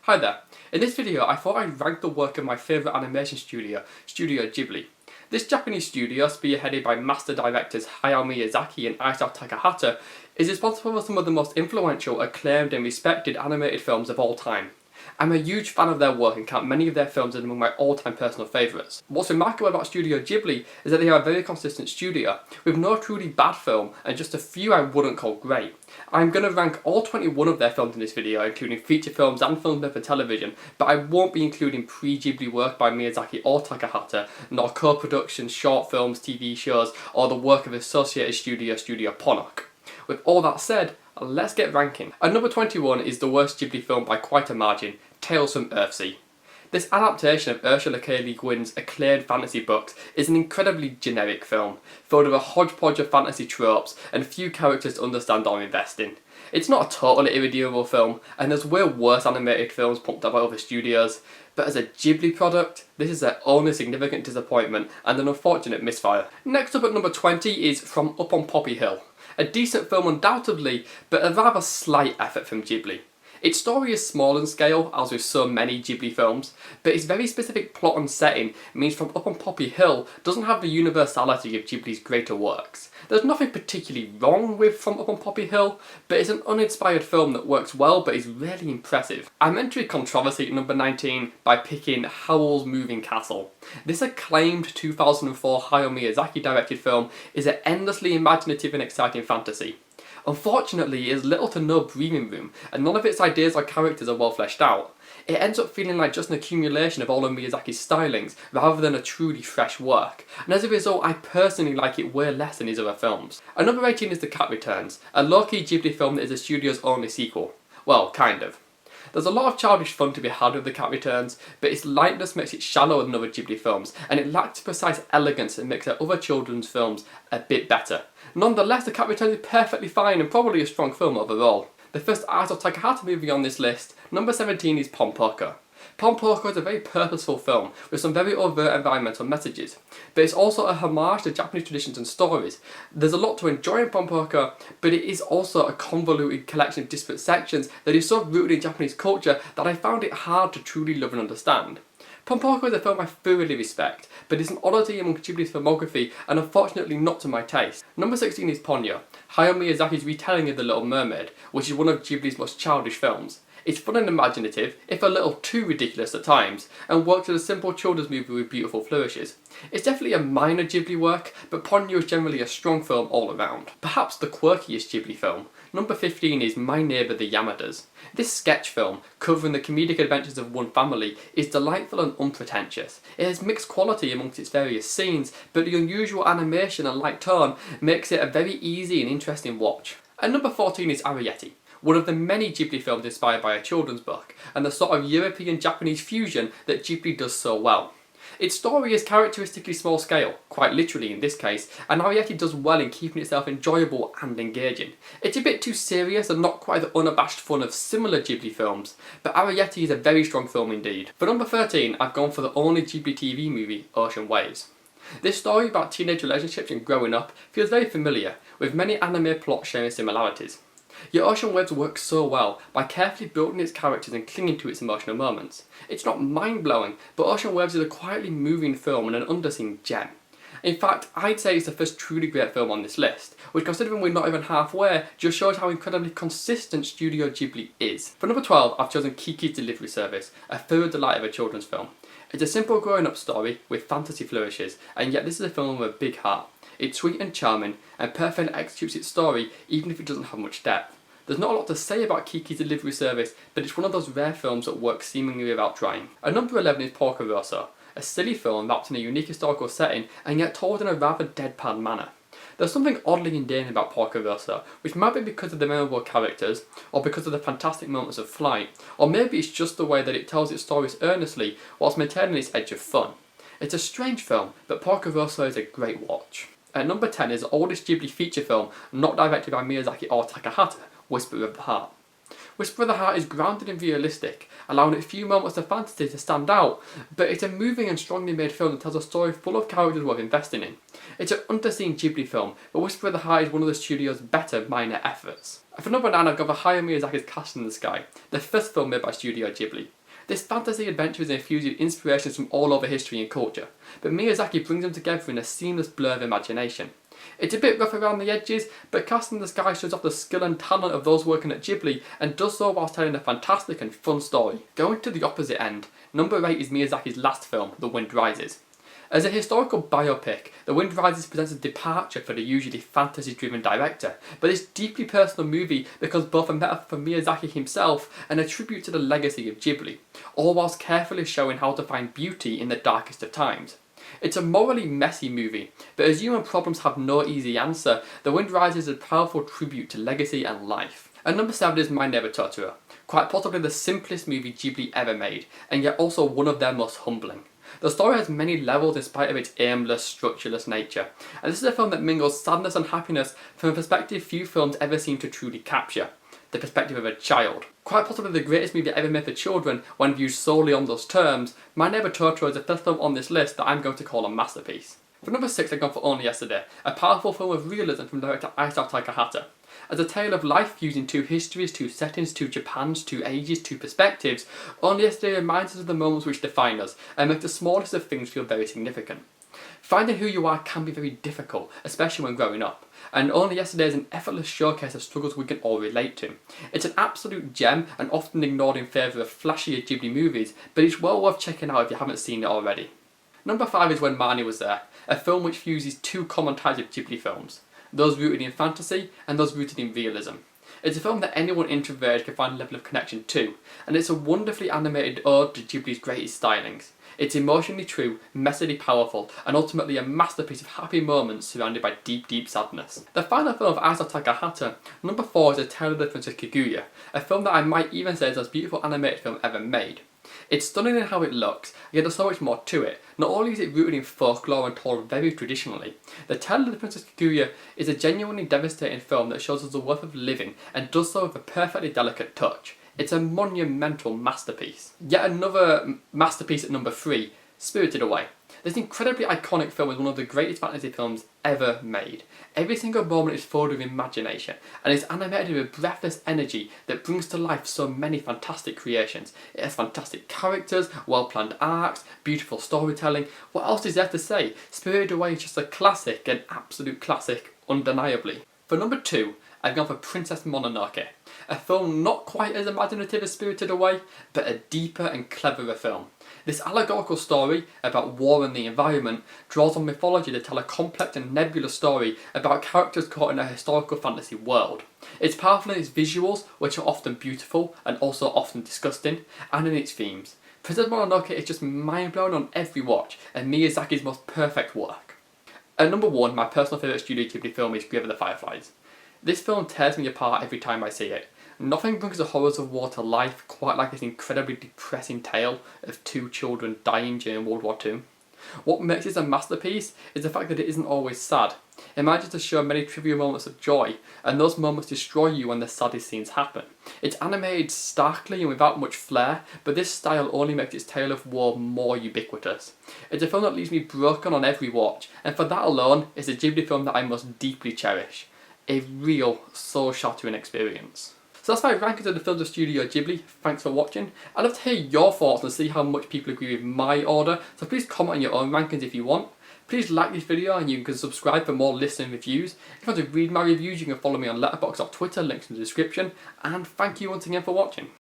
Hi there. In this video I thought I'd rank the work of my favourite animation studio, Studio Ghibli. This Japanese studio, spearheaded by master directors Hayao Miyazaki and Isao Takahata, is responsible for some of the most influential, acclaimed and respected animated films of all time. I'm a huge fan of their work and count many of their films as among my all-time personal favourites. What's remarkable about Studio Ghibli is that they are a very consistent studio, with no truly bad film and just a few I wouldn't call great. I'm going to rank all 21 of their films in this video, including feature films and films made for television, but I won't be including pre-Ghibli work by Miyazaki or Takahata, nor co-productions, short films, TV shows, or the work of associated Studio Ponok. With all that said, let's get ranking. At number 21 is the worst Ghibli film by quite a margin, Tales from Earthsea. This adaptation of Ursula K. Le Guin's acclaimed fantasy books is an incredibly generic film, filled with a hodgepodge of fantasy tropes and few characters to understand or invest in. It's not a totally irredeemable film, and there's way worse animated films pumped out by other studios, but as a Ghibli product, this is their only significant disappointment and an unfortunate misfire. Next up at number 20 is From Up on Poppy Hill. A decent film undoubtedly, but a rather slight effort from Ghibli. Its story is small in scale, as with so many Ghibli films, but its very specific plot and setting means From Up on Poppy Hill doesn't have the universality of Ghibli's greater works. There's nothing particularly wrong with From Up on Poppy Hill, but it's an uninspired film that works well but is really impressive. I'm entering controversy at number 19 by picking Howl's Moving Castle. This acclaimed 2004 Hayao Miyazaki directed film is an endlessly imaginative and exciting fantasy. Unfortunately, it has little to no breathing room, and none of its ideas or characters are well fleshed out. It ends up feeling like just an accumulation of all of Miyazaki's stylings, rather than a truly fresh work, and as a result I personally like it way less than his other films. At number 18 is The Cat Returns, a low-key Ghibli film that is the studio's only sequel. Well, kind of. There's a lot of childish fun to be had with The Cat Returns, but its lightness makes it shallower than other Ghibli films, and it lacks precise elegance that makes their other children's films a bit better. Nonetheless, The Cat Returns is perfectly fine and probably a strong film overall. The first Isao Takahata movie on this list, number 17, is Porco. Porco is a very purposeful film with some very overt environmental messages, but it's also a homage to Japanese traditions and stories. There's a lot to enjoy in Porco, but it is also a convoluted collection of disparate sections that is so rooted in Japanese culture that I found it hard to truly love and understand. Porco is a film I thoroughly respect, but it's an oddity among Ghibli's filmography and unfortunately not to my taste. Number 16 is Ponyo, Hayao Miyazaki's retelling of The Little Mermaid, which is one of Ghibli's most childish films. It's fun and imaginative, if a little too ridiculous at times, and works as a simple children's movie with beautiful flourishes. It's definitely a minor Ghibli work, but Ponyo is generally a strong film all around. Perhaps the quirkiest Ghibli film, number 15 is My Neighbor the Yamadas. This sketch film, covering the comedic adventures of one family, is delightful and unpretentious. It has mixed quality amongst its various scenes, but the unusual animation and light tone makes it a very easy and interesting watch. And number 14 is Arrietty, one of the many Ghibli films inspired by a children's book, and the sort of European-Japanese fusion that Ghibli does so well. Its story is characteristically small scale, quite literally in this case, and Arrietty does well in keeping itself enjoyable and engaging. It's a bit too serious and not quite the unabashed fun of similar Ghibli films, but Arrietty is a very strong film indeed. For number 13, I've gone for the only Ghibli TV movie, Ocean Waves. This story about teenage relationships and growing up feels very familiar, with many anime plots sharing similarities. Yet Ocean Waves works so well by carefully building its characters and clinging to its emotional moments. It's not mind-blowing, but Ocean Waves is a quietly moving film and an underseen gem. In fact, I'd say it's the first truly great film on this list, which, considering we're not even halfway, just shows how incredibly consistent Studio Ghibli is. For number 12, I've chosen Kiki's Delivery Service, a thorough delight of a children's film. It's a simple growing-up story with fantasy flourishes, and yet this is a film with a big heart. It's sweet and charming, and perfectly executes its story even if it doesn't have much depth. There's not a lot to say about Kiki's Delivery Service, but it's one of those rare films that works seemingly without trying. At number 11 is Porco Rosso, a silly film wrapped in a unique historical setting and yet told in a rather deadpan manner. There's something oddly endearing about Porco Rosso, which might be because of the memorable characters, or because of the fantastic moments of flight, or maybe it's just the way that it tells its stories earnestly whilst maintaining its edge of fun. It's a strange film, but Porco Rosso is a great watch. At number 10 is the oldest Ghibli feature film not directed by Miyazaki or Takahata, Whisper of the Heart. Whisper of the Heart is grounded and realistic, allowing its few moments of fantasy to stand out, but it's a moving and strongly made film that tells a story full of characters worth investing in. It's an underseen Ghibli film, but Whisper of the Heart is one of the studio's better minor efforts. For number 9, I've got for Hayao Miyazaki's Castle in the Sky, the fifth film made by Studio Ghibli. This fantasy adventure is infused with inspirations from all over history and culture, but Miyazaki brings them together in a seamless blur of imagination. It's a bit rough around the edges, but Castle in the Sky shows off the skill and talent of those working at Ghibli and does so whilst telling a fantastic and fun story. Going to the opposite end, number 8 is Miyazaki's last film, The Wind Rises. As a historical biopic, The Wind Rises presents a departure for the usually fantasy-driven director, but this deeply personal movie becomes both a metaphor for Miyazaki himself and a tribute to the legacy of Ghibli, all whilst carefully showing how to find beauty in the darkest of times. It's a morally messy movie, but as human problems have no easy answer, The Wind Rises is a powerful tribute to legacy and life. And number 7 is My Neighbor Totoro, quite possibly the simplest movie Ghibli ever made, and yet also one of their most humbling. The story has many levels in spite of its aimless, structureless nature, and this is a film that mingles sadness and happiness from a perspective few films ever seem to truly capture, the perspective of a child. Quite possibly the greatest movie ever made for children when viewed solely on those terms, My Neighbor Totoro is the fifth film on this list that I'm going to call a masterpiece. For number 6, I've gone for Only Yesterday, a powerful film of realism from director Isao Takahata. As a tale of life fusing two histories, two settings, two Japans, two ages, two perspectives, Only Yesterday reminds us of the moments which define us and make the smallest of things feel very significant. Finding who you are can be very difficult, especially when growing up, and Only Yesterday is an effortless showcase of struggles we can all relate to. It's an absolute gem and often ignored in favour of flashier Ghibli movies, but it's well worth checking out if you haven't seen it already. Number 5 is When Marnie Was There, a film which fuses two common types of Ghibli films, those rooted in fantasy and those rooted in realism. It's a film that anyone introverted can find a level of connection to, and it's a wonderfully animated ode to Ghibli's greatest stylings. It's emotionally true, messily powerful, and ultimately a masterpiece of happy moments surrounded by deep, deep sadness. The final film of Isao Takahata, number 4, is A Tale of the Princess Kaguya, a film that I might even say is the most beautiful animated film ever made. It's stunning in how it looks, yet there's so much more to it. Not only is it rooted in folklore and told very traditionally, The Tale of the Princess Kaguya is a genuinely devastating film that shows us the worth of living and does so with a perfectly delicate touch. It's a monumental masterpiece. Yet another masterpiece at number 3, Spirited Away. This incredibly iconic film is one of the greatest fantasy films ever made. Every single moment is filled with imagination, and it's animated with breathless energy that brings to life so many fantastic creations. It has fantastic characters, well-planned arcs, beautiful storytelling. What else is there to say? Spirited Away is just a classic, an absolute classic, undeniably. For number 2, I've gone for Princess Mononoke, a film not quite as imaginative as Spirited Away, but a deeper and cleverer film. This allegorical story about war and the environment draws on mythology to tell a complex and nebulous story about characters caught in a historical fantasy world. It's powerful in its visuals, which are often beautiful and also often disgusting, and in its themes. Princess Mononoke is just mind-blowing on every watch, and Miyazaki's most perfect work. At number 1, my personal favourite Studio Ghibli film is Grave of the Fireflies. This film tears me apart every time I see it. Nothing brings the horrors of war to life quite like this incredibly depressing tale of two children dying during World War II. What makes this a masterpiece is the fact that it isn't always sad. It manages to show many trivial moments of joy, and those moments destroy you when the saddest scenes happen. It's animated starkly and without much flair, but this style only makes its tale of war more ubiquitous. It's a film that leaves me broken on every watch, and for that alone, it's a Ghibli film that I most deeply cherish. A real soul-shattering experience. So that's my rankings of the films of Studio Ghibli. Thanks for watching. I'd love to hear your thoughts and see how much people agree with my order, so please comment on your own rankings if you want. Please like this video and you can subscribe for more lists and reviews. If you want to read my reviews, you can follow me on Letterboxd or Twitter, links in the description. And thank you once again for watching.